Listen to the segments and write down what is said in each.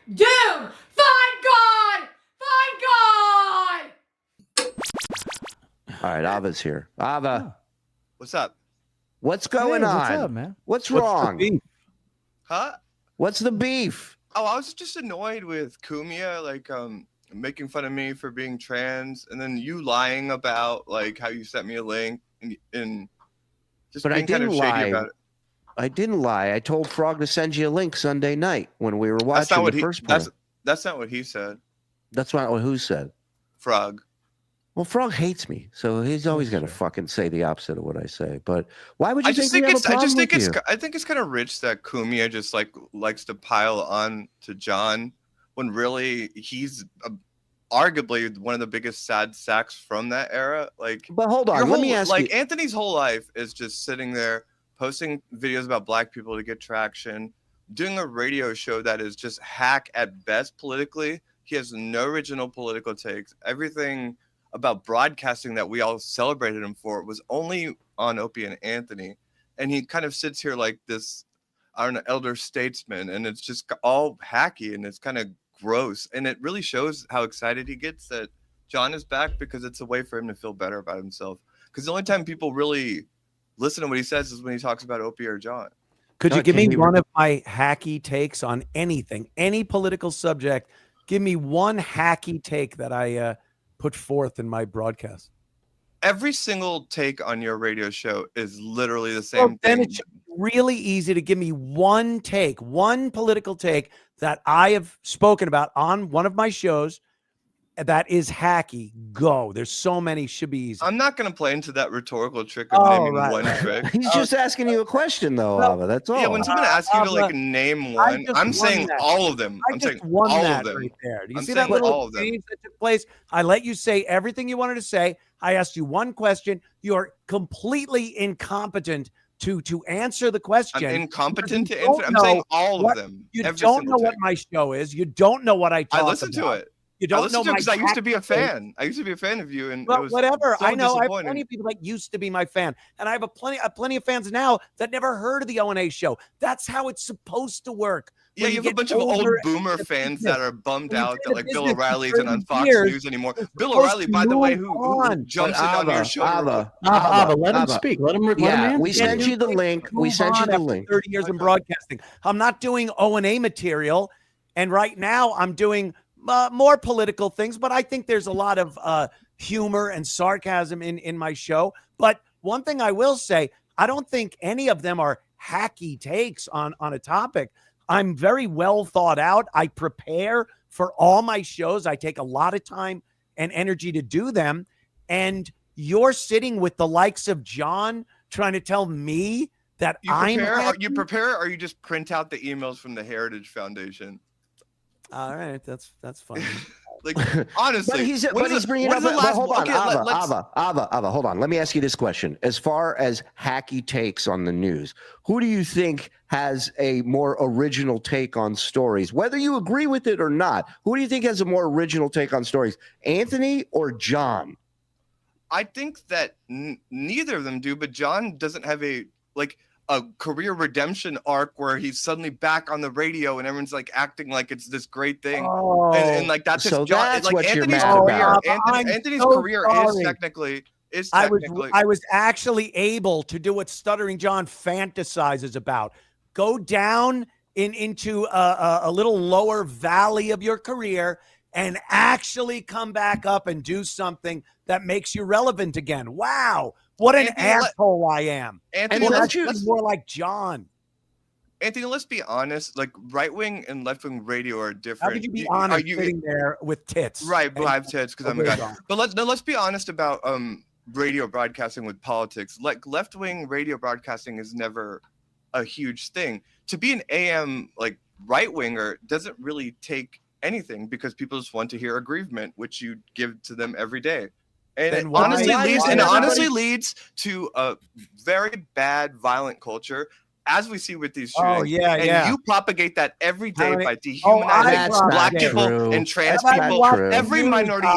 Doom! Find God! Find God! All right, Ava's here. Ava, What's up? what's going on? What's up, man? What's wrong? Huh? What's the beef? Oh, I was just annoyed with Cumia, like, making fun of me for being trans, and then you lying about, like, how you sent me a link, and just But I being kind of didn't shady lie. about it. I didn't lie. I told Frog to send you a link Sunday night when we were watching the first part. That's not what he said. That's not what who said. Frog. Well, Frog hates me, so he's always going to fucking say the opposite of what I say. But why would you think we have a problem with you? I think it's kind of rich that Cumia just likes to pile on to John when really he's arguably one of the biggest sad sacks from that era. Like, but hold on, let me ask you. Anthony's whole life is just sitting there posting videos about black people to get traction, doing a radio show that is just hack at best politically. He has no original political takes. Everything about broadcasting that we all celebrated him for was only on Opie and Anthony, and he kind of sits here like this, I don't know, elder statesman, and it's just all hacky and it's kind of gross, and it really shows how excited he gets that John is back, because it's a way for him to feel better about himself, because the only time people really listen to what he says is when he talks about Opie or John. Could you give me one of my hacky takes on anything, any political subject? Give me one hacky take that I put forth in my broadcast. Every single take on your radio show is literally the same thing. Then it's really easy to give me one take, one political take that I have spoken about on one of my shows that is hacky. Go. There's so many, should be easy. I'm not going to play into that rhetorical trick of naming one trick. He's just asking you a question, though, Ava. That's all. Yeah, when someone asks you to like name one, I'm saying all of them. I'm saying all of them. Right there. Do you I'm see that saying all little of them. change that took place? I let you say everything you wanted to say. I asked you one question. You're completely incompetent to answer the question. I'm incompetent to answer. I'm saying all of them. You don't know what my show is. You don't know what I talk about. I listen to it. You don't know because I used to be a fan. I used to be a fan of you, and well, it was whatever. So I know I have plenty of people that used to be my fan, and I have plenty of fans now that never heard of the O&A show. That's how it's supposed to work. Yeah, you have a bunch of old boomer fans that are bummed out that like Bill O'Reilly isn't on Fox News anymore. Bill O'Reilly, by the way, who jumps in on your show. Ava, let him speak. Let him answer. We sent you the link. We sent you the link. 30 years in broadcasting. I'm not doing O&A material, and right now I'm doing more political things, but I think there's a lot of humor and sarcasm in my show. But one thing I will say, I don't think any of them are hacky takes on a topic. I'm very well thought out. I prepare for all my shows. I take a lot of time and energy to do them. And you're sitting with the likes of John trying to tell me that you prepare, or you just print out the emails from the Heritage Foundation? All right, that's fine. Like, honestly, but he's bringing up. Hold on, Ava, hold on. Let me ask you this question: as far as hacky takes on the news, who do you think has a more original take on stories? Whether you agree with it or not, who do you think has a more original take on stories, Anthony or John? I think that neither of them do, but John doesn't have a career redemption arc where he's suddenly back on the radio and everyone's like acting like it's this great thing. And like that's so just John. That's like what Anthony's you're mad career. about. Anthony's career is technically. I was actually able to do what Stuttering John fantasizes about. Go down into a little lower valley of your career and actually come back up and do something that makes you relevant again. Wow. What an asshole I am. Anthony, let's more like John. Anthony, let's be honest. Like, right-wing and left-wing radio are different. How could you be honest sitting there with tits? Right, but I have tits because I'm a guy. But let's be honest about radio broadcasting with politics. Like, left-wing radio broadcasting is never a huge thing. To be an AM like right-winger doesn't really take anything, because people just want to hear aggrievement, which you give to them every day. And it honestly leads to a very bad, violent culture, as we see with these shootings. You propagate that every day by dehumanizing black people and trans people. Every minority.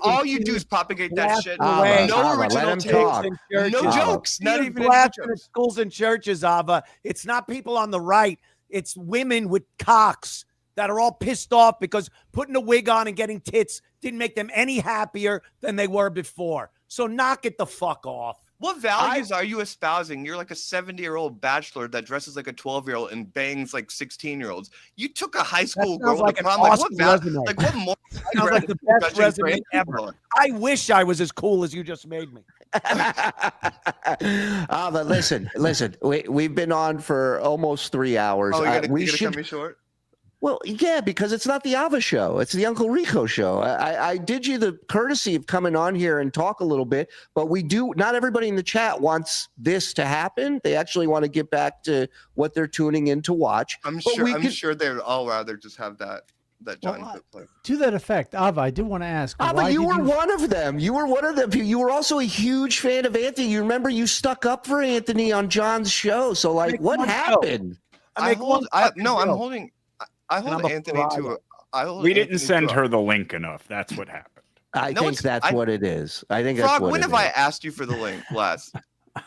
All you do is propagate that shit. No original takes. No jokes. Not even in schools and churches, Ava. It's not people on the right. It's women with cocks that are all pissed off because putting a wig on and getting tits didn't make them any happier than they were before. So knock it the fuck off. What values are you espousing? You're like a 70-year-old bachelor that dresses like a 12-year-old and bangs like 16-year-olds. You took a high school girl like to an prom. awesome What resume. sounds like the best resume ever. I wish I was as cool as you just made me. But listen. We've been on for almost 3 hours. Oh, you're we gonna should cut me short? Well, yeah, because it's not the Ava show. It's the Uncle Rico show. I did you the courtesy of coming on here and talk a little bit, but not everybody in the chat wants this to happen. They actually want to get back to what they're tuning in to watch. I'm sure they'd all rather just have that John clip play. To that effect, Ava, I did want to ask. Ava, you were one of them. You were one of them. You were also a huge fan of Anthony. You remember you stuck up for Anthony on John's show. So, like, what happened? I hold Anthony to we didn't send her the link enough. That's what happened. I think that's what it is. I think that's Frog, what when it have is. I asked you for the link last?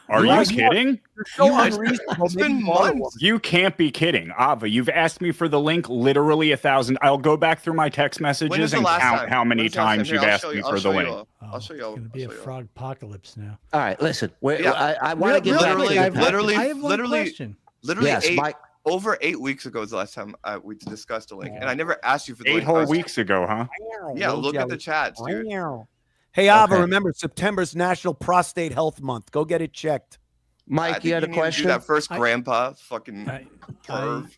Are you kidding? You're so unreasonable. It's been months. You can't be kidding. Ava, you've asked me for the link literally 1,000. I'll go back through my text messages and count how many times you've asked me for the link. I'll show you all. It's going to be a frog apocalypse now. All right, listen. I want to get back to I have one question. Literally, over 8 weeks ago was the last time we discussed a link, and I never asked you for the 8 link. whole weeks ago, huh? Yeah, look at the chats, dude. Hey, Ava, remember September's National Prostate Health Month. Go get it checked. Mike, you had a question? Do that first, grandpa, fucking perv.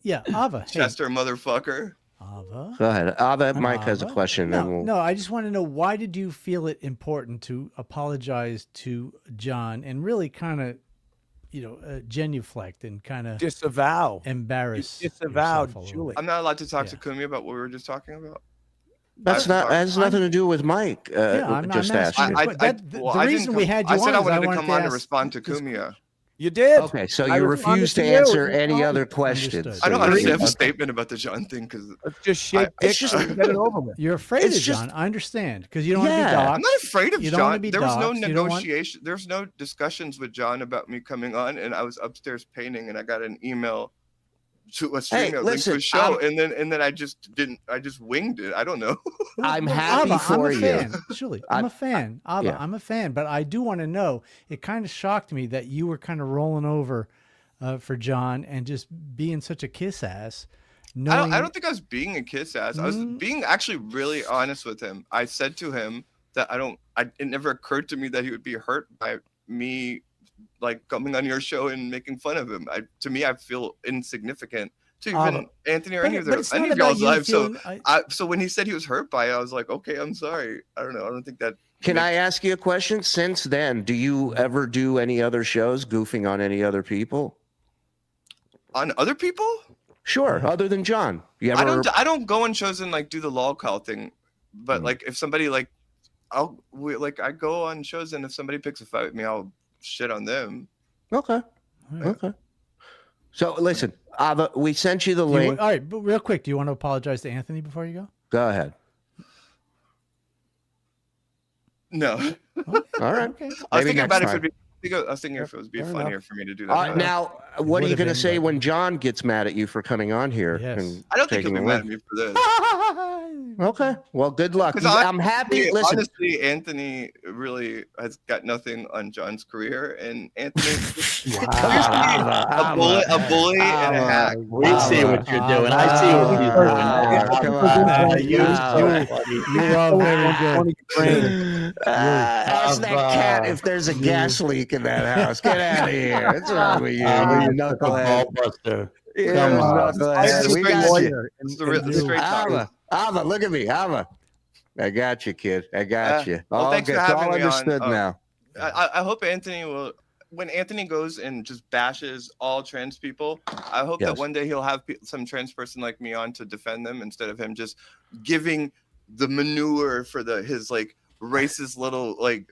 Yeah, Ava. Chester, motherfucker. Ava. Go ahead. Ava, Mike has a question. No, I just want to know, why did you feel it important to apologize to John and really kind of, genuflect and kind of disavow, embarrass, disavowed Shuli. I'm not allowed to talk to Cumia about what we were just talking about. Has nothing to do with Mike. I'm just asking. The reason we had you on I said I wanted to come on to respond to Cumia. You did. Okay, so you refuse to answer any other questions. I don't understand have a statement about the John thing because just shake. It's just get it over with. You're afraid of John. I understand, because you don't want to be doxxed. I'm not afraid of John. There was no negotiation. There's no discussions with John about me coming on, and I was upstairs painting, and I got an email to a stream link to a show, and then I just winged it. I don't know. I'm happy for you. Shuli, I'm a fan. Ava, I'm a fan, but I do want to know. It kind of shocked me that you were kind of rolling over for John and just being such a kiss ass. I don't think I was being a kiss ass. I was being actually really honest with him. I said to him that it never occurred to me that he would be hurt by me like coming on your show and making fun of him. To me, I feel insignificant to even Anthony or any of y'all's lives. So when he said he was hurt by it, I was like, okay, I'm sorry. I don't know. I don't think that. Can I ask you a question? Since then, do you ever do any other shows goofing on any other people? On other people? Sure. Other than John. I don't go on shows and like do the lol call thing. But like if somebody I go on shows and if somebody picks a fight with me, I'll shit on them. Okay. Okay. So listen, Ava, we sent you the link. All right, but real quick, do you want to apologize to Anthony before you go? Go ahead. No. Okay. All right. Okay. I was thinking about it. I was thinking if it would be funnier for me to do that. Now, what are you going to say when John gets mad at you for coming on here? Yes. I don't think he'll be mad at me for this. Okay. Well, good luck. I'm happy. Listen, honestly, Anthony really has got nothing on John's career, and Anthony a bully and a hack. We see what you're doing. I see what you're doing. You're all very good. Ask that cat if there's a gas leak in that house. Get out of here. What's wrong with you? Ballbuster. Come on. We got you. Straight talk. Ava, look at me, Ava. I got you, kid. I got you. Well, thanks for having me understood on. now. I hope Anthony will. When Anthony goes and just bashes all trans people, I hope that one day he'll have some trans person like me on to defend them instead of him just giving the manure for his like racist little like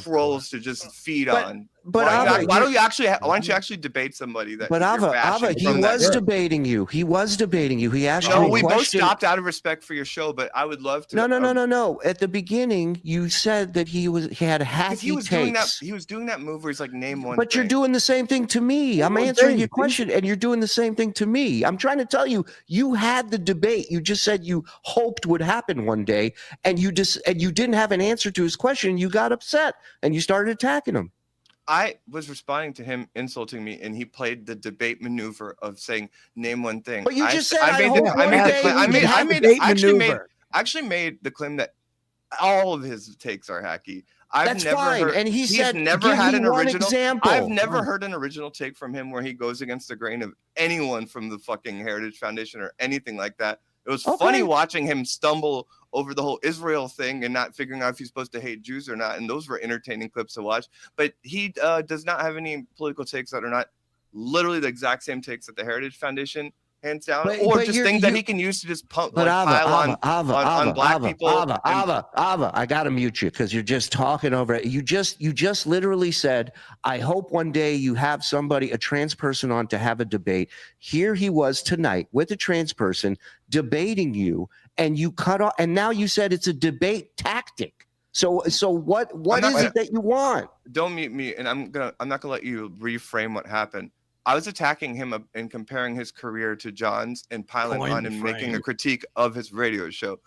trolls to just feed on. why don't you actually debate somebody that? But Ava, he was debating you. He was debating you. He asked you a question. We both stopped out of respect for your show, but I would love to. No. At the beginning, you said that he had hacky takes. He was doing that move where he's like, name one. But you're doing the same thing to me. I'm answering your question, and you're doing the same thing to me. I'm trying to tell you, you had the debate. You just said you hoped would happen one day, and you didn't have an answer to his question. And you got upset, and you started attacking him. I was responding to him insulting me, and he played the debate maneuver of saying, "Name one thing." But you just said I actually made the claim that all of his takes are hacky. I've never had an original take from him where he goes against the grain of anyone from the fucking Heritage Foundation or anything like that. It was funny watching him stumble over the whole Israel thing and not figuring out if he's supposed to hate Jews or not. And those were entertaining clips to watch. But he does not have any political takes that are not literally the exact same takes that the Heritage Foundation hands down, or just things that he can use to just pile on black people. Ava, I gotta mute you because you're just talking over it. You just literally said, I hope one day you have a trans person on to have a debate. Here he was tonight with a trans person debating you, and you cut off, and now you said it's a debate tactic. So what is it that you want? Don't mute me, and I'm not gonna let you reframe what happened. I was attacking him and comparing his career to John's and piling on and making a critique of his radio show.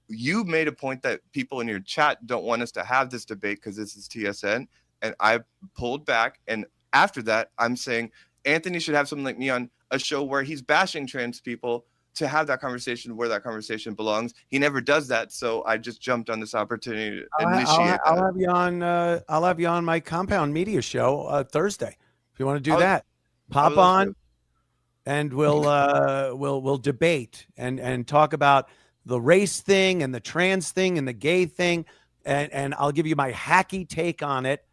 You made a point that people in your chat don't want us to have this debate because this is TSN, and I pulled back. And after that, I'm saying Anthony should have someone like me on a show where he's bashing trans people to have that conversation where that conversation belongs. He never does that, so I just jumped on this opportunity to initiate. I'll have you on. I'll have you on my Compound Media show Thursday if you want to do that. Pop on, and we'll debate and talk about the race thing and the trans thing and the gay thing, and I'll give you my hacky take on it.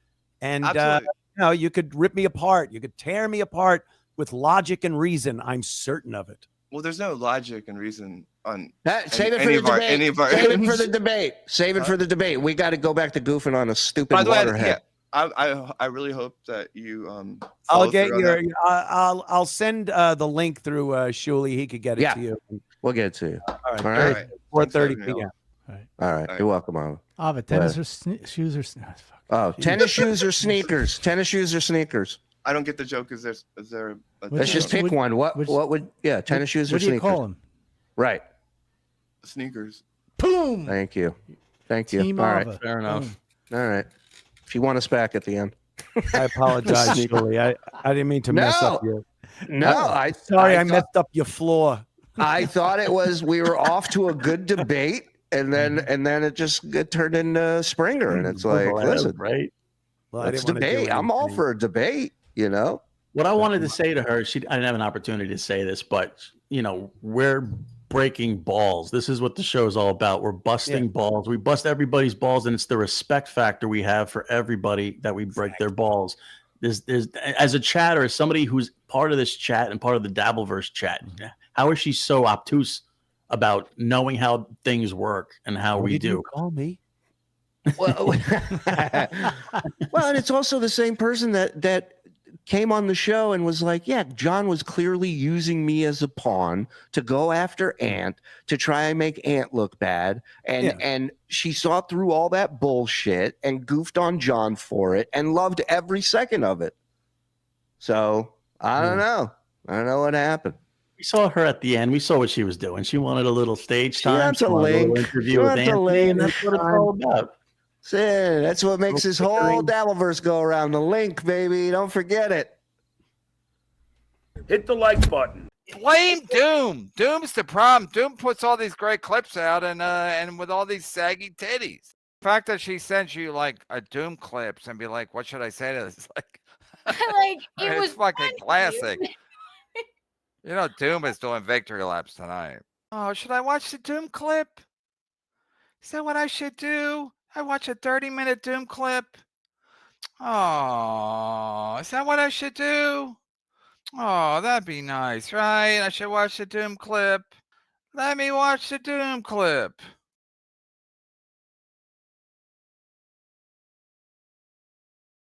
And you could rip me apart, you could tear me apart with logic and reason. I'm certain of it. Well, there's no logic and reason on that. Save it for the debate. Save it for the debate. We got to go back to goofing on a stupid waterhead. I really hope that you I'll get I'll send the link through Shuli. He could get it to you. We'll get it to you. All right. 4:30 p.m. All right. You're welcome, Ava. Tennis shoes or tennis shoes or sneakers? Tennis shoes or sneakers? I don't get the joke. Is there Let's just pick one. What would tennis shoes or sneakers? What do you call them? Right. Sneakers. Boom. Thank you. Team All Ava. right. Fair enough. All right. If you want us back at the end. I apologize, Shuli. I didn't mean to mess up your. I messed up your floor. I thought we were off to a good debate, and then it just turned into Springer, and it's like, listen, right? Well, let's debate. I'm all for a debate. What I wanted to say to her, I didn't have an opportunity to say this, but we're breaking balls. This is what the show is all about. We're busting balls. We bust everybody's balls, and it's the respect factor we have for everybody that we break their balls. There's as a chatter, as somebody who's part of this chat and part of the Dabbleverse chat, how is she so obtuse about knowing how things work and how we do? You call me. Well, and it's also the same person that came on the show and was like, yeah, John was clearly using me as a pawn to go after Ant, to try and make Ant look bad. And she saw through all that bullshit and goofed on John for it and loved every second of it. So I don't know. I don't know what happened. We saw her at the end. We saw what she was doing. She wanted a little stage time. She wants a link. Interview with Anthony, and that's what it's all about. That's what makes this whole Dabbleverse go around. The link, baby. Don't forget it. Hit the like button. Blame Doom. Doom's the problem. Doom puts all these great clips out and with all these saggy titties. The fact that she sends you like a Doom clips and be like, what should I say to this? It was fucking classic. Doom is doing victory laps tonight. Oh, should I watch the Doom clip? Is that what I should do? I watch a 30-minute Doom clip. Oh, is that what I should do? Oh, that'd be nice, right? I should watch the Doom clip. Let me watch the Doom clip.